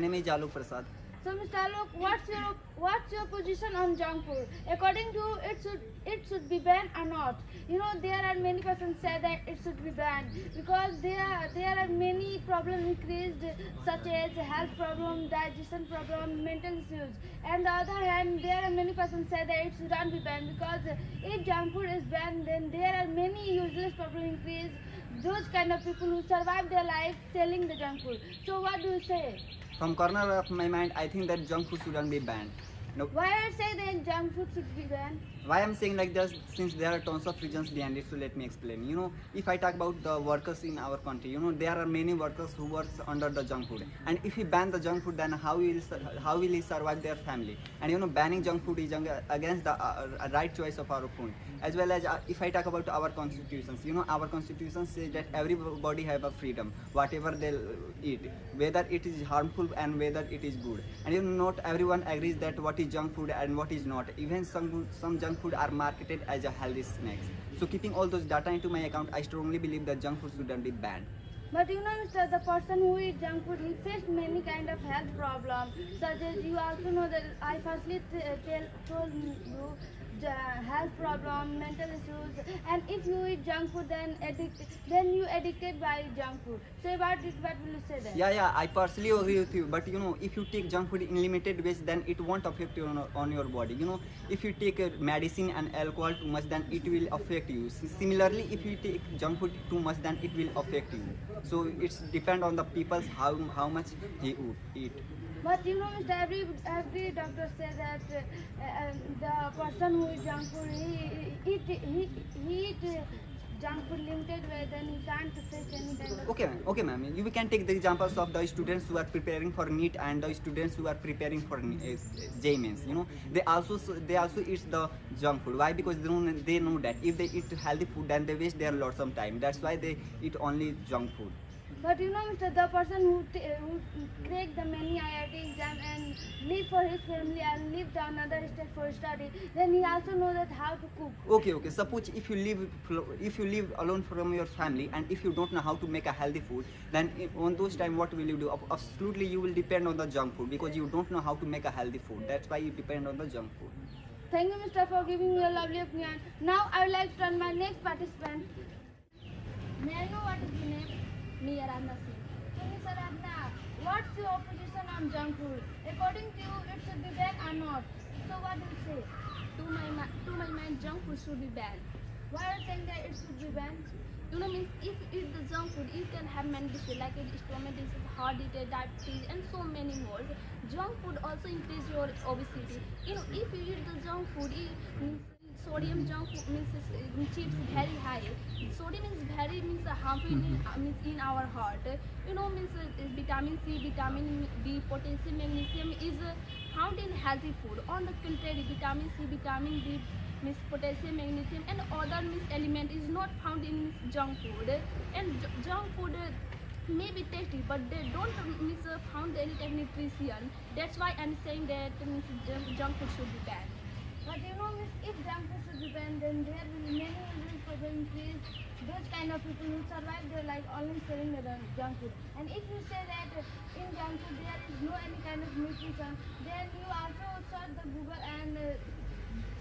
name is Jaluk Prasad. So, Mr. Alok, what's your position on junk food? According to you, it should be banned or not? You know, there are many persons say that it should be banned because there are many problems increased, such as health problem, digestion problem, mental issues. And the other hand, there are many persons say that it should not be banned because if junk food is banned, then there are many useless problems increased. Those kind of people who survive their life selling the junk food. So, what do you say? From corner of my mind, I think that junk food shouldn't be banned. No. Why I say that junk food should be banned? Why I'm saying like this, since there are tons of reasons behind it, so let me explain. You know, if I talk about the workers in our country, you know, there are many workers who work under the junk food, and if we ban the junk food, then how will he survive their family? And you know, banning junk food is against the right choice of our food. As well as if I talk about our constitutions, you know, our constitution says that everybody have a freedom, whatever they eat, whether it is harmful and whether it is good. And you know, not everyone agrees that what is junk food and what is not. Even some junk food are marketed as a healthy snacks. So keeping all those data into my account, I strongly believe that junk food shouldn't be banned. But you know, Mr. The person who eats junk food, he faced many kind of health problems, such as you also know that I firstly told you the health problem, mental issues, and if you eat junk food, then you addicted by junk food. Say about it. What will you say then? Yeah, I personally agree with you. But you know, if you take junk food in limited ways, then it won't affect you on your body. You know, if you take medicine and alcohol too much, then it will affect you. Similarly, if you take junk food too much, then it will affect you. So it's depend on the people's how much he would eat. But you know, Mr. Every doctor says that the person who eats junk food, he eat junk food limited way, then he can't face any kind of. Okay, ma'am. We can take the examples of the students who are preparing for NEET and the students who are preparing for JEE Mains. You know, they also eat the junk food. Why? Because they know that if they eat healthy food, then they waste their lots of time. That's why they eat only junk food. But you know, Mr. The person who cracked the many IIT exam and live for his family and live to another state for study, then he also knows that how to cook. Okay. Suppose if you live alone from your family and if you don't know how to make a healthy food, then on those time what will you do? Absolutely, you will depend on the junk food because you don't know how to make a healthy food. That's why you depend on the junk food. Thank you, Mr. for giving me a lovely opinion. Now I would like to turn my next participant. May I know what is your name? Me, Aradhana Singh. So, Ms. Aradhana, what's your position on junk food? According to you, it should be banned or not? So, what do you say? To my mind, junk food should be banned. Why are you saying that it should be banned? You know, means if you eat the junk food, it can have many diseases like stomach disease, heart disease, diabetes, and so many more. Junk food also increase your obesity. You know, if you eat the junk food, it means sodium junk food means chips very high. Sodium is very harmful in our heart. You know, means vitamin C, vitamin D, potassium, magnesium is found in healthy food. On the contrary, vitamin C, vitamin D, means potassium, magnesium, and other element is not found in junk food. And junk food may be tasty, but they don't found any type of nutrition. That's why I'm saying that junk food should be banned. But you know, if junk food should be banned, then there will be many reasons for the increase. Those kind of people who survive their life only selling the junk food. And if you say that in junk food there is no any kind of nutrition, then you also search the Google and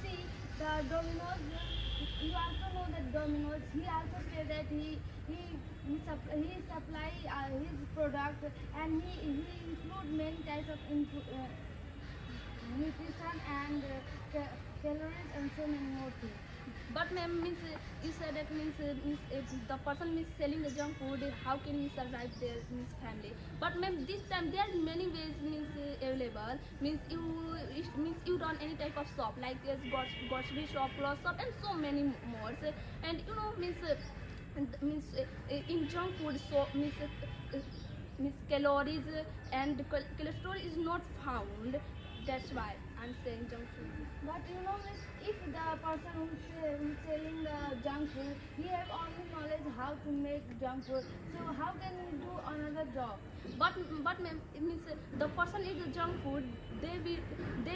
see the Domino's. You also know that Domino's. He also said that he supply his product and he include many types of nutrition and calories and so many more things. But ma'am, means you said that if the person selling the junk food, how can he survive their family? But ma'am, this time there are many ways available. You run any type of shop like there's grocery shop, clothes shop, and so many more. And you know in junk food so calories and cholesterol is not found. That's why I'm saying junk food. But you know, if the person who's selling the junk food, he have only knowledge how to make junk food, so how can he do another job? But ma'am, it means the person eats the junk food, they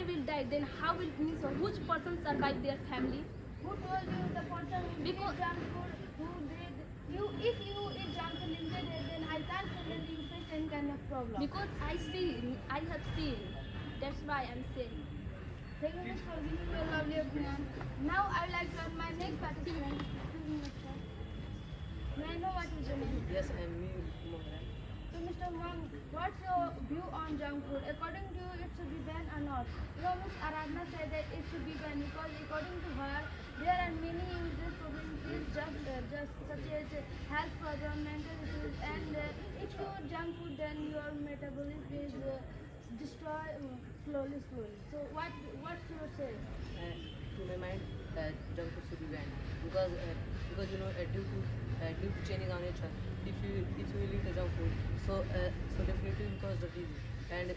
will die. Then how will which person survive their family? Who told you the person who eat junk food? If you eat junk food limited, then I can't say that you face face any kind of problem? Because I have seen. That's why I'm saying. Thank you, Miss, for giving your lovely opinion. Now I would like to ask my next participant. Excuse me, Mr. May I know what is your name? Yes, I'm me, Manjar. So, Mr. Wang, what's your view on junk food? According to you, it should be banned or not? You know, Miss Aradhana said that it should be banned because according to her, there are many uses probabilities just such as health problem, mental issues, and if you eat junk food, then your metabolism is destroyed slowly. So, what's your say? To my mind, junk food should be banned because you know due to changing our nature, if you eat the junk food, so definitely it cause the disease. And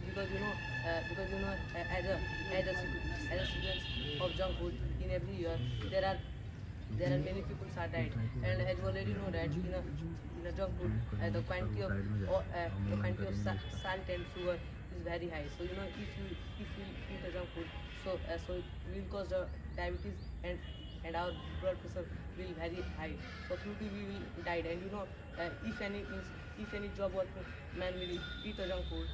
because you know as a sequence of junk food in every year there are many people are died, and as you already know that in a junk food the quantity of salt and sugar is very high. So you know if you eat a junk food, so it will cause the diabetes, and our blood pressure will very high. So absolutely we will die. And you know if any job working man will eat a junk food,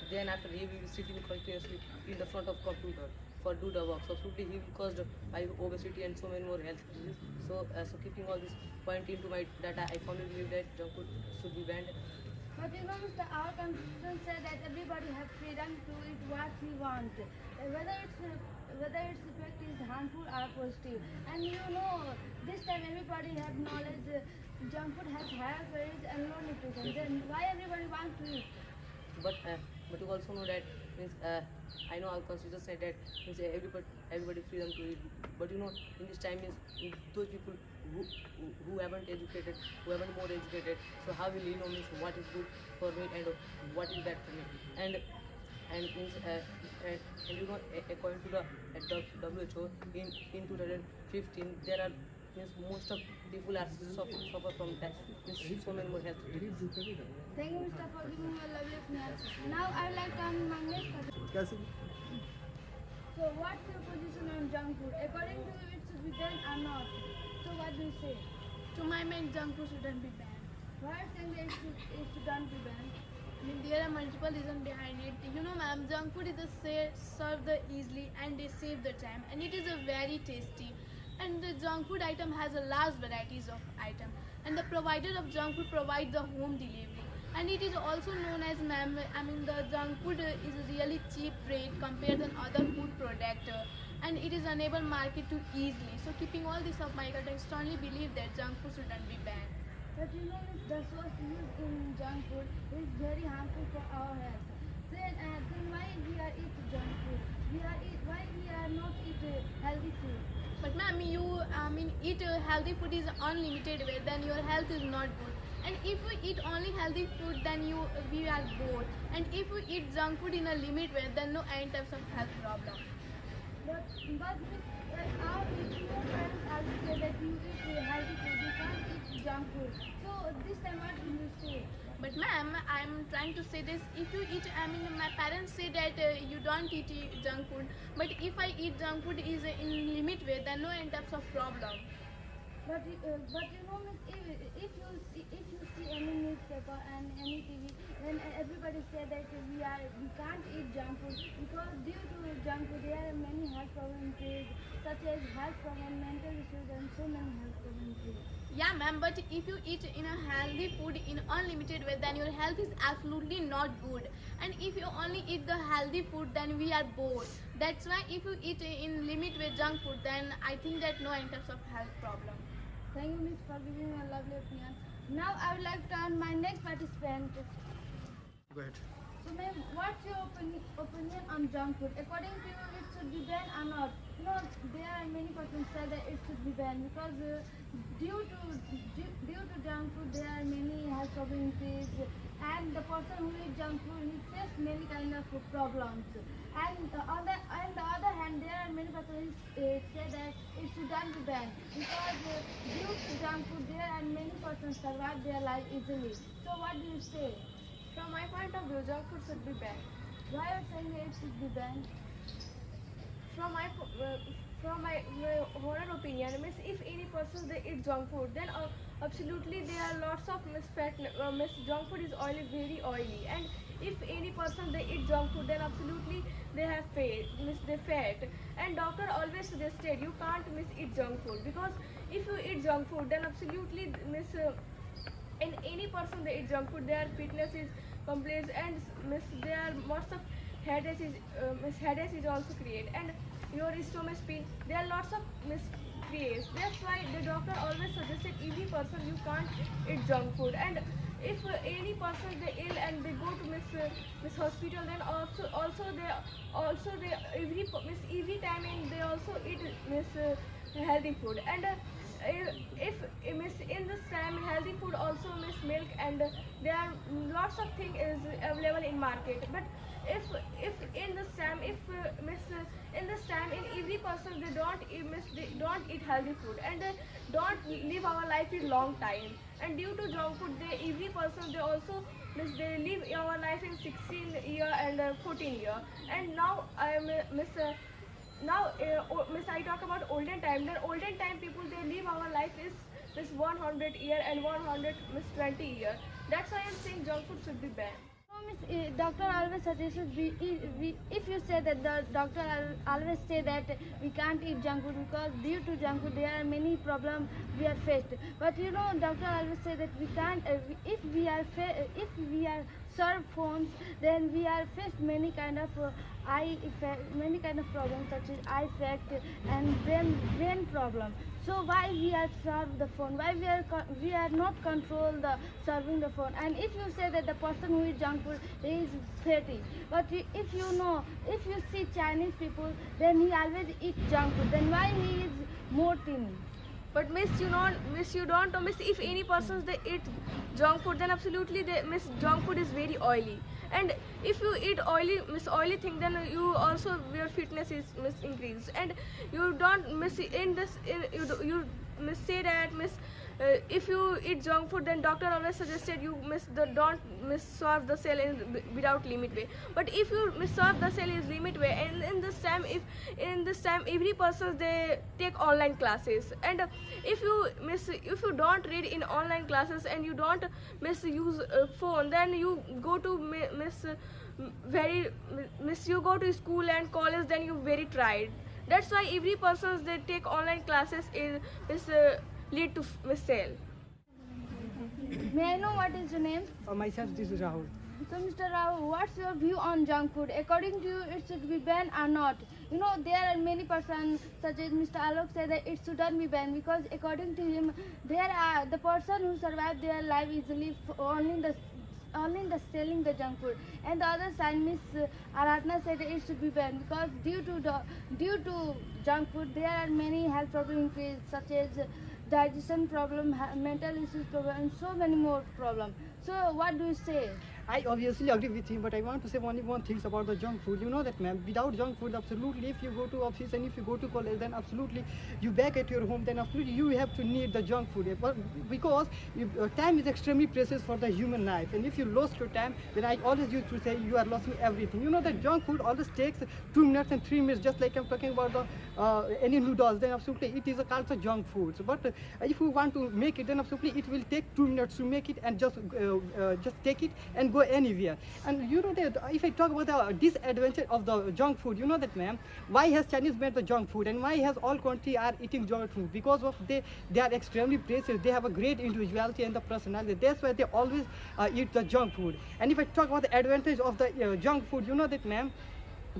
then after he will be sitting continuously in the front of computer for do the work. So absolutely he will cause by obesity and so many more health diseases. So keeping all this point into my data, I firmly believe that junk food should be banned. But you know, Mr. Our constitution said that everybody has freedom to eat what he wants, whether its effect is harmful or positive. And you know, this time everybody have knowledge. Junk food has higher calories and low nutrition. Then why everybody wants to eat? But you also know that means I know our constitution said that means everybody freedom to eat. But you know in this time means those people who haven't educated, who haven't more educated, so how will he know means what is good for me and what is bad for me? And means and you know according to the WHO in 2015 there are means most of people are suffer from that means so many more health diseases. Thank you, Mr. for giving me a lovely opinion. Now I would like to ask my next question. So what's your position on junk food? According to you, it should be banned or not? So what do you say? To my mind, junk food shouldn't be banned. Why are you saying that it shouldn't be banned? I mean, there are multiple reasons behind it. You know, ma'am, junk food is served easily and they save the time, and it is a very tasty. And the junk food item has a large varieties of item, and the provider of junk food provides the home delivery. And it is also known as, ma'am, I mean, the junk food is a really cheap rate compared to other food product, and it is unable market to easily. So keeping all this up, my I strongly believe that junk food shouldn't be banned. But you know, the sauce used in junk food is very harmful for our health. Then why we are eat junk food? Why we are not eat healthy food? But ma'am, eat healthy food is unlimited way, then your health is not good. And if we eat only healthy food, then we are bored. And if we eat junk food in a limit way, then no any types of health problem. But our parents always say that you eat healthy food, you can't eat junk food. So this time what will you say? But ma'am, I'm trying to say this. If you eat, my parents say that you don't eat junk food. But if I eat junk food is in limit way, then no any types of problem. But you know, if you see any newspaper and any TV, then everybody say that we can't eat junk food because due to junk food there are many health problems such as health problem, mental issues, and so many health problems. Yeah, ma'am. But if you eat in a healthy food in unlimited way, then your health is absolutely not good. And if you only eat the healthy food, then we are bored. That's why if you eat in limit with junk food, then I think that no any types of health problem. Thank you, Miss, for giving me a lovely opinion. Now I would like to turn my next participant. Go ahead. So, ma'am, what's your opinion on junk food? According to you, it should be banned or not? You know, there are many persons say that it should be banned because due to junk food, there are many health problems, and the person who eats junk food, he faces many kind of problems. And on the other hand, there are many persons say that it shouldn't be banned because due to junk food, there are many persons survive their life easily. So, what do you say? From my point of view, junk food should be banned. Why are you saying that it should be banned? From from my own opinion, means if any person they eat junk food, then absolutely there are lots of miss junk food is oily, very oily, and if any person they eat junk food, then absolutely they have fat. And doctor always suggested you can't miss eat junk food, because if you eat junk food, then absolutely in any person they eat junk food, their fitness is complete, and there are lots of headaches is also create, and your stomach pain, there are lots of miscreates. That's why the doctor always suggested every person you can't eat junk food. And if any person they ill and they go to miss hospital, then they every time, and they also eat healthy food. And if in this time healthy food also milk, and there are lots of things is available in market. But if in this time, if in this time, in every person they don't eat healthy food, and they don't live our life in long time, and due to junk food every person they also they live our life in 16 year and 14 year. And now I am I talk about olden time. Then olden time people they live our life is 100 year and 120 year. That's why I'm saying junk food should be banned. Doctor always suggests if you say that the doctor always say that we can't eat junk food because due to junk food there are many problems we are faced. But doctor always say that we can't if we are served phones, then we are faced many kind of eye effect, many kind of problems such as eye effect and brain problem. So why we are served the phone? Why we are not control the serving the phone? And if you say that the person who eats junk food is fatty, but if you see Chinese people, then he always eat junk food. Then why he is more thin? But you don't know, if any persons they eat junk food, then absolutely they junk food is very oily. And if you eat oily thing, then you also your fitness is increased. And you don't you say that if you eat junk food, then doctor always suggested you don't serve the cell without limit way. But if you serve the cell is limit way, and in this time every person they take online classes, and if you don't read in online classes and you don't use phone, then you go to you go to school and college, then you very tried. That's why every person they take online classes is lead to sale. May I know what is your name? Myself, this is Rahul. So Mr. Rao, what's your view on junk food? According to you, it should be banned or not? There are many persons, such as Mr. Alok said that it shouldn't be banned, because according to him, the person who survived their life easily only in the selling the junk food. And the other side, Miss Aradhana said that it should be banned because due to junk food there are many health problems increased, such as digestion problem, mental issues problem, and so many more problems. So what do you say? I obviously agree with him, but I want to say only one thing about the junk food. You know that, ma'am, without junk food, absolutely, if you go to office and if you go to college, then absolutely, you back at your home, then absolutely you have to need the junk food. But because time is extremely precious for the human life, and if you lost your time, then I always used to say you are losing everything. You know that junk food always takes 2 minutes and 3 minutes, just like I'm talking about the any noodles, then absolutely it is a kind of junk food. So, but if you want to make it, then absolutely it will take 2 minutes to make it, and just take it and go anywhere. And you know that if I talk about the disadvantage of the junk food, you know that, ma'am, why has Chinese made the junk food, and why has all country are eating junk food? Because of they are extremely precious. They have a great individuality and the personality. That's why they always eat the junk food. And if I talk about the advantage of the junk food, you know that, ma'am,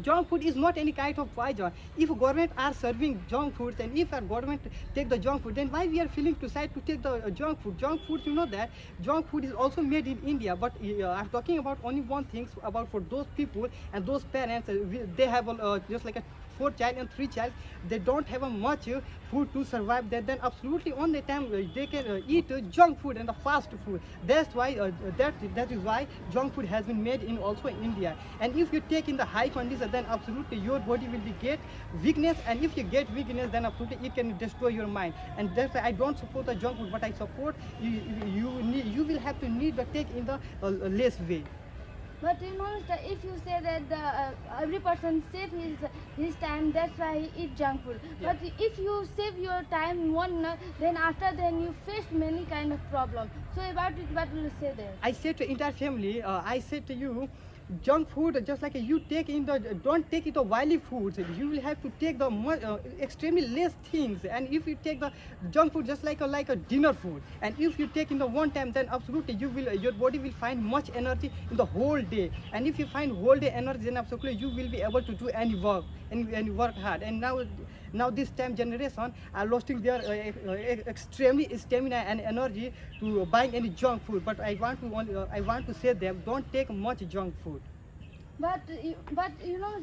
junk food is not any kind of poison. If government are serving junk foods, and if our government take the junk food, then why we are feeling to decide to take the junk food? Junk food, you know that junk food is also made in India. But I'm talking about only one thing about for those people and those parents. They have just like a 4 child and 3 child, they don't have a much food to survive. Then absolutely on the time they can eat junk food and the fast food. That's why that is why junk food has been made in also in India. And if you take in the high condition, then absolutely your body will get weakness, and if you get weakness, then absolutely it can destroy your mind. And that's why I don't support the junk food, but I support you will have to need the take in the less way. But you know, sir, if you say that every person save his time, that's why he eat junk food. Yeah. But if you save your time then after then you face many kind of problem. So about it, what will you say there? I said to entire family, I said to you, junk food just like you take in the don't take it the oily foods. You will have to take the extremely less things. And if you take the junk food just like a dinner food, and if you take in the one time, then absolutely your body will find much energy in the whole day. And if you find whole day energy, then absolutely you will be able to do any work and work hard. And now this time generation are losing their extremely stamina and energy to buying any junk food. But I want to say them, don't take much junk food. But you know,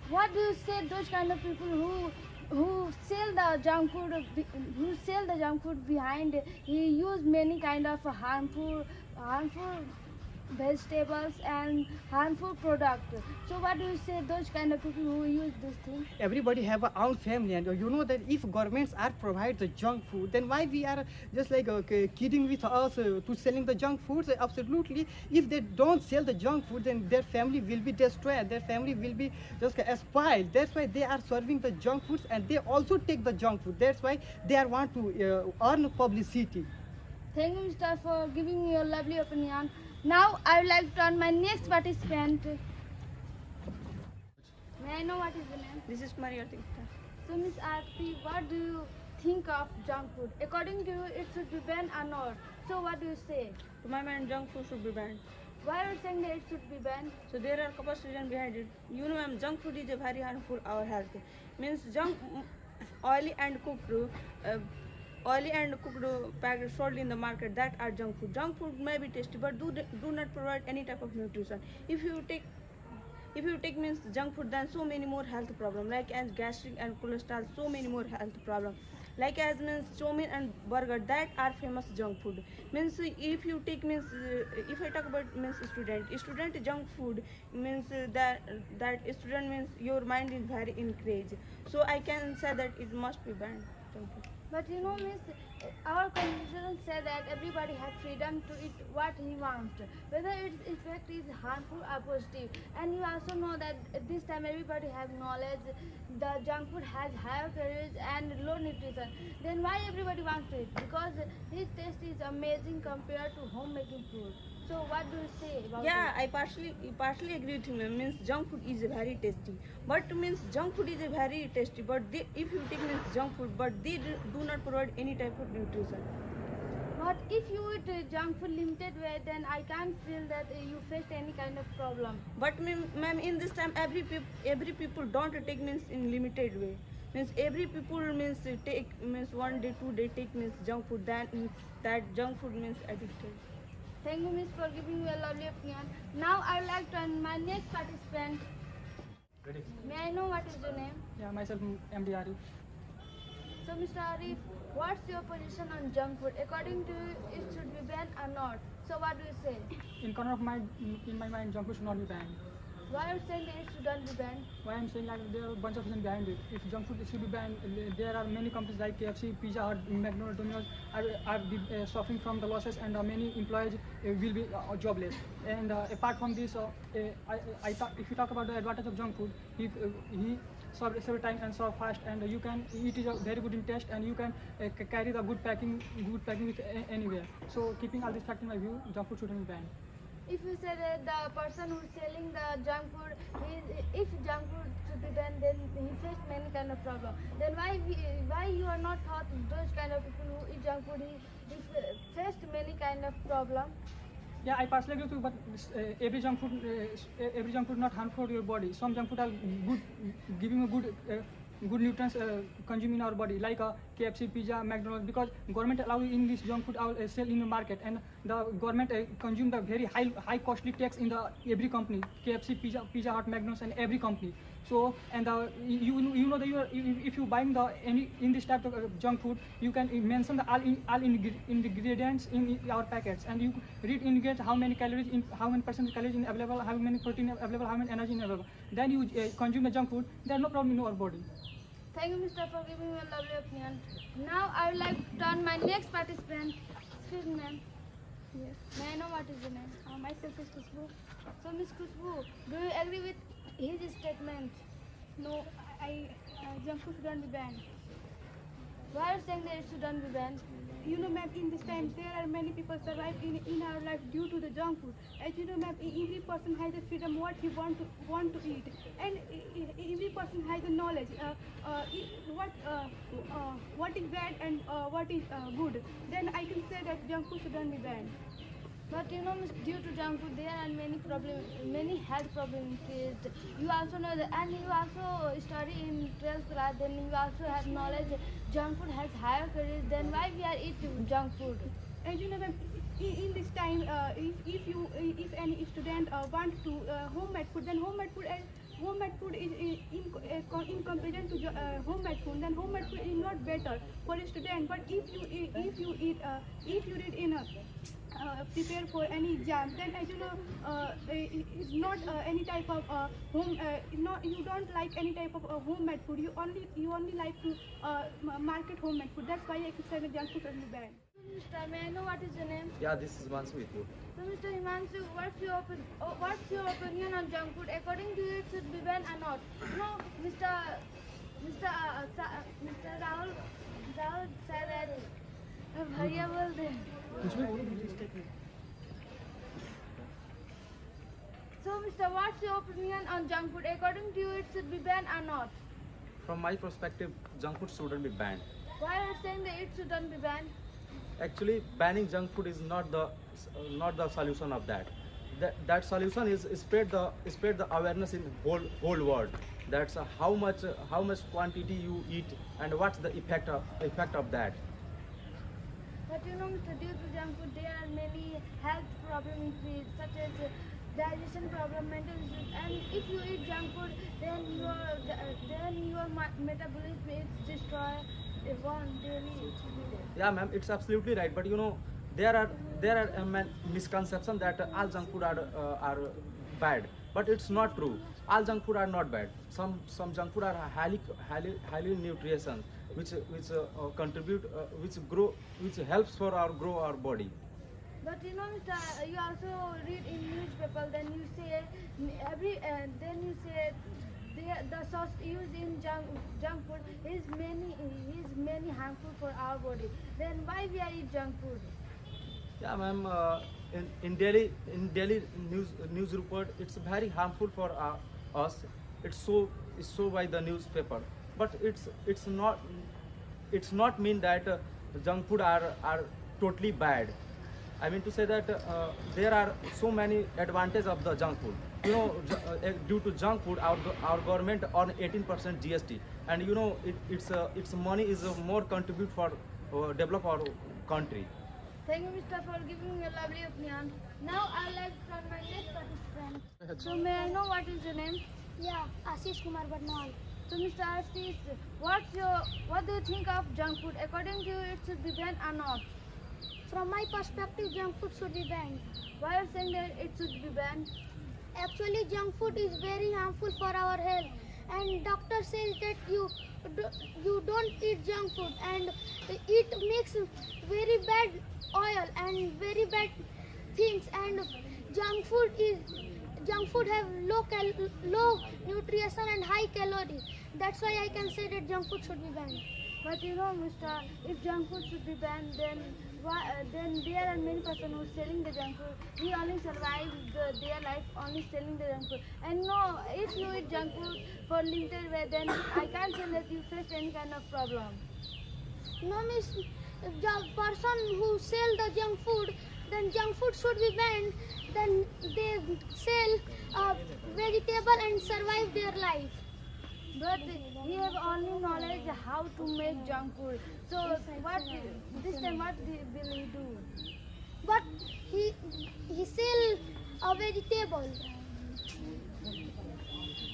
what do you say those kind of people who sell the junk food behind he use many kind of harmful vegetables and harmful product. So what do you say those kind of people who use this thing? Everybody have a own family, and you know that if governments are provide the junk food, then why we are just like kidding with us to selling the junk foods? Absolutely, if they don't sell the junk food, then their family will be destroyed, their family will be just spoiled. That's why they are serving the junk foods, and they also take the junk food. That's why they are want to earn publicity. Thank you, Mr. for giving me your lovely opinion. Now I would like to turn my next participant. May I know what is the name? This is Maria. So Miss Aarti, what do you think of junk food? According to you, it should be banned or not? So what do you say? To my mind, junk food should be banned. Why are you saying that it should be banned? So there are a couple of reasons behind it. You know, ma'am, junk food is a very harmful our health. Means oily and cooked. Oily and cooked packets sold in the market that are junk food. Junk food may be tasty, but do not provide any type of nutrition. If you take means junk food, then so many more health problems like as gastric and cholesterol, so many more health problems. Like as means chowmein and burger that are famous junk food. Means if you take means if I talk about means student junk food means that student means your mind is very encouraged. So I can say that it must be banned. Junk food. But you know, Miss, our constitution says that everybody has freedom to eat what he wants, whether its effect is harmful or positive. And you also know that at this time everybody has knowledge the junk food has higher calories and low nutrition. Then why everybody wants to eat? Because his taste is amazing compared to homemaking food. So what do you say about Yeah, it? I partially agree with him. Means junk food is very tasty, but means junk food is a very tasty. But if you take means junk food, but they do not provide any type of nutrition. But if you eat junk food limited way, then I can't feel that you faced any kind of problem. But ma'am, in this time, every people don't take means in limited way. Means every people means take means 1 day, 2 day take means junk food. Then that junk food means addicted. Thank you, Miss, for giving me a lovely opinion. Now I would like to turn my next participant. Ready? May I know what is your name? Yeah, myself, MD Arif. So, Mr. Arif, what's your position on junk food? According to you, it should be banned or not? So, what do you say? In my mind, junk food should not be banned. Why are you saying that it shouldn't be banned? Why I'm saying like there are a bunch of reasons behind it. If junk food should be banned, there are many companies like KFC, Pizza Hut, McDonald's, Domino's are suffering from the losses, and many employees will be jobless. And apart from this, if you talk about the advantage of junk food, he served several times and served fast, and you can eat it very good in taste, and you can carry the good packing with anywhere. So keeping all this fact in my view, junk food shouldn't be banned. If you say that the person who is selling the junk food, if junk food should be banned, then he faced many kind of problem. Then why you are not taught those kind of people who eat junk food, he faced many kind of problem? Yeah, I partially agree with you, but every junk food not harmful to your body. Some junk food are good, giving a good nutrients consume in our body, like KFC, Pizza, McDonald's, because government allow in this junk food sell in the market, and the government consume the very high costly tax in the every company, KFC, Pizza Hut, McDonald's, and every company. So and you know that if you buying any in this type of junk food, you can mention the all ingredients in our packets, and you read ingredients how many calories in, how many percent calories in available, how many protein available, how many energy available. Then you consume the junk food. There is no problem in our body. Thank you, Mr. for giving me a lovely opinion. Now I would like to turn my next participant. Excuse me, ma'am. Yes. May I know what is your name? Myself is Khushbu. So, Miss Khushbu, do you agree with his statement? No, junk food shouldn't be banned. Why are you saying that it shouldn't be banned? You know, ma'am, in this time there are many people survive in our life due to the junk food. As you know, ma'am, every person has the freedom what he want to eat, and every person has the knowledge what is bad and what is good. Then I can say that junk food shouldn't be banned. But you know, miss, due to junk food, there are many health problems faced. You also know that, and you also study in 12th class. Then you also have knowledge. Junk food has higher calories. Then why we are eating junk food? And you know, ma'am, in this time, if any student want to homemade food, then homemade food is in comparison to homemade food. Then homemade food is not better for a student. But if you read in a prepare for any jam, then as you know, it's not any type of home. Not you don't like any type of homemade food. You only like to market homemade food. That's why I can say that junk food is banned. Mr. May I know what is your name? Yeah, this is Mansu with you. So, Mr. Himanshu, what's your opinion on junk food? According to you, it should be banned or not? No, Mr. Rahul said that. भैया बोल दे. So, Mr. What's your opinion on junk food? According to you, it should be banned or not? From my perspective, junk food shouldn't be banned. Why are you saying that it shouldn't be banned? Actually, banning junk food is not the solution of that. That solution is spread the awareness in whole world. That's how much quantity you eat and what's the effect of that. But you know, Mr. Due to junk food, there are many health problems increased, such as digestion problem, mental issues, and if you eat junk food, then your metabolism is destroyed daily. Yeah, ma'am, it's absolutely right. But you know, there are misconceptions that all junk food are bad. But it's not true. All junk food are not bad. Some junk food are highly nutritious, which contribute, which helps for grow our body. But you know, Mr. You also read in newspaper. Then you say the sauce used in junk food is many harmful for our body. Then why we are eat junk food? Yeah, ma'am. In daily news report, it's very harmful for us. It's so by the newspaper. But it's not mean that junk food are totally bad. I mean to say that there are so many advantages of the junk food. You know, due to junk food, our government on 18% GST, and you know its money is more contribute for develop our country. Thank you, Mr. for giving me a lovely opinion. Now I would like to call my next participant. So may I know what is your name? Yeah, Ashish Kumar Barnwal. So Mr. Ashish, what do you think of junk food? According to you, it should be banned or not? From my perspective, junk food should be banned. Why are you saying that it should be banned? Actually, junk food is very harmful for our health, and doctor says that you don't eat junk food, and it makes very bad oil and very bad things, and junk food have low nutrition and high calorie. That's why I can say that junk food should be banned. But you know, Mr. If junk food should be banned, then there are many persons who are selling the junk food. We only survive their life only selling the junk food. And no, if you eat junk food for limited way, then I can't say that you face any kind of problem. No, miss, the person who sell the junk food, then junk food should be banned. Then they sell vegetable and survive their life. But he have only knowledge how to make junk food. So what will he do? But he sell a vegetable.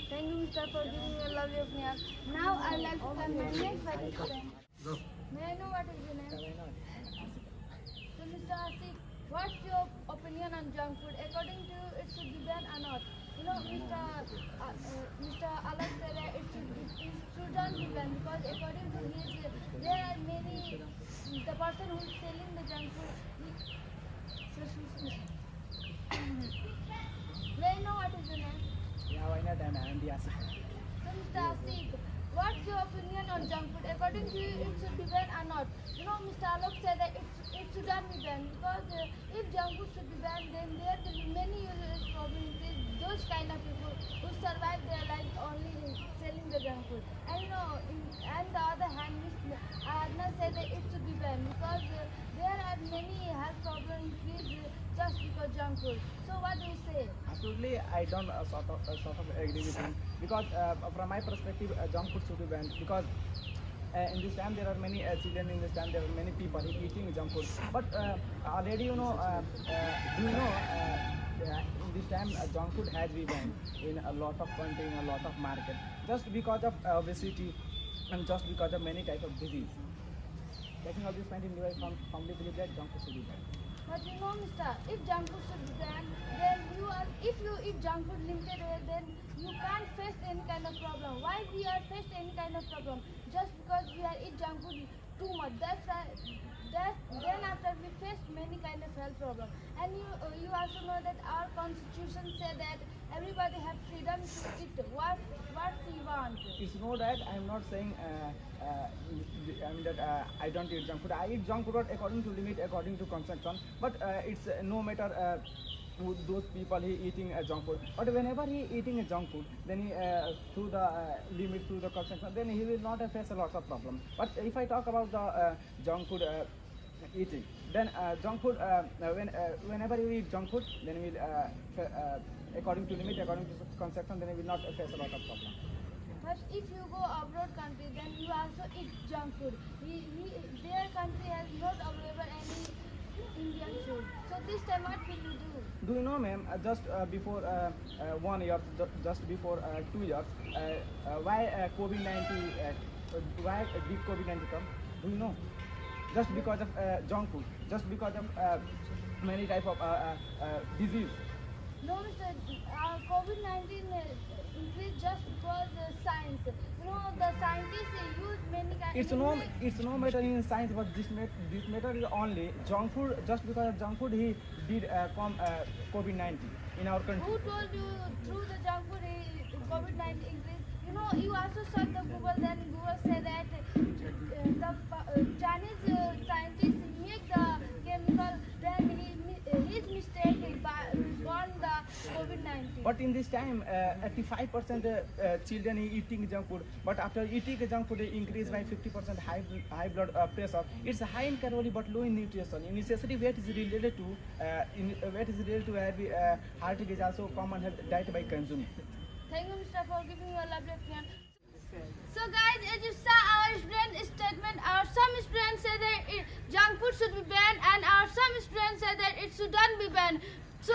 Thank you, Mr. for giving me a lovely opinion. Now I like to call my next participant. May I know what is your name? So Mr. Asif, what's your opinion on junk food? According to you, it should be banned or not? You know, Mr. Alak said that it shouldn't be banned because according to his, there are many, the person who is selling the junk food, May I know what is your name? Yeah, why not? And I am the Asif. So Mr. Asif, what's your opinion on junk food? According to you, it should be banned or not? You know, Mr. Alok said that it shouldn't be banned because if junk food should be banned, then there will be many useless problems with those kind of people who survive their life only in selling the junk food. And you know, and the other hand, Mr. Arna said that it should be banned because there are many health problems with just because junk food. So what do you say? Absolutely, I don't sort of agree with him because from my perspective, junk food should be banned because in this time there are many children, in this time there are many people eating junk food. But already you know, do you know in this time junk food has been banned in a lot of country, in a lot of market, just because of obesity and just because of many types of disease. Taking all this point in view, I firmly believe that junk food should be banned. But you know, Mister, if junk food should be banned, then if you eat junk food limited way, then you can't face any kind of problem. Why we are faced any kind of problem? Just because we are eat junk food too much. Then after we face many kind of health problem. And you also know that our constitution said that everybody have freedom to eat what we want. It's not that I'm not saying I mean that I don't eat junk food. I eat junk food according to limit, according to consumption. But it's no matter who those people he eating junk food. But whenever he eating a junk food, then he through the limit, through the consumption, then he will not face a lot of problem. But if I talk about the junk food eating, then junk food whenever you eat junk food, then we according to limit, according to consumption, then he will not face a lot of problem. But if you go abroad country, then you also eat junk food. Their country has not available any Indian food. So this time what will you do? Do you know, ma'am, just before 1 year, just before 2 years, why COVID-19, why did COVID-19 come? Do you know? Just because of junk food, just because of many type of disease. No, Mr. COVID-19 increased just because science. You know, the scientists use many kinds. It's no matter in science, but this matter is only junk food. Just because of junk food, he did COVID-19 in our country. Who told you through the junk food COVID-19 increased? You know, you also search the Google. Then Google said that the Chinese scientists make the chemical. Then his mistake born the COVID-19. But in this time, 85% children eating junk food. But after eating junk food, they increase by 50% high blood pressure. It's high in calorie but low in nutrition. In necessity, weight is related to heavy heart is also common health diet by consuming. Thank you, Mr. for giving your lovely opinion. So guys, as you saw our student statement, some students say that junk food should be banned and some students say that it shouldn't be banned. So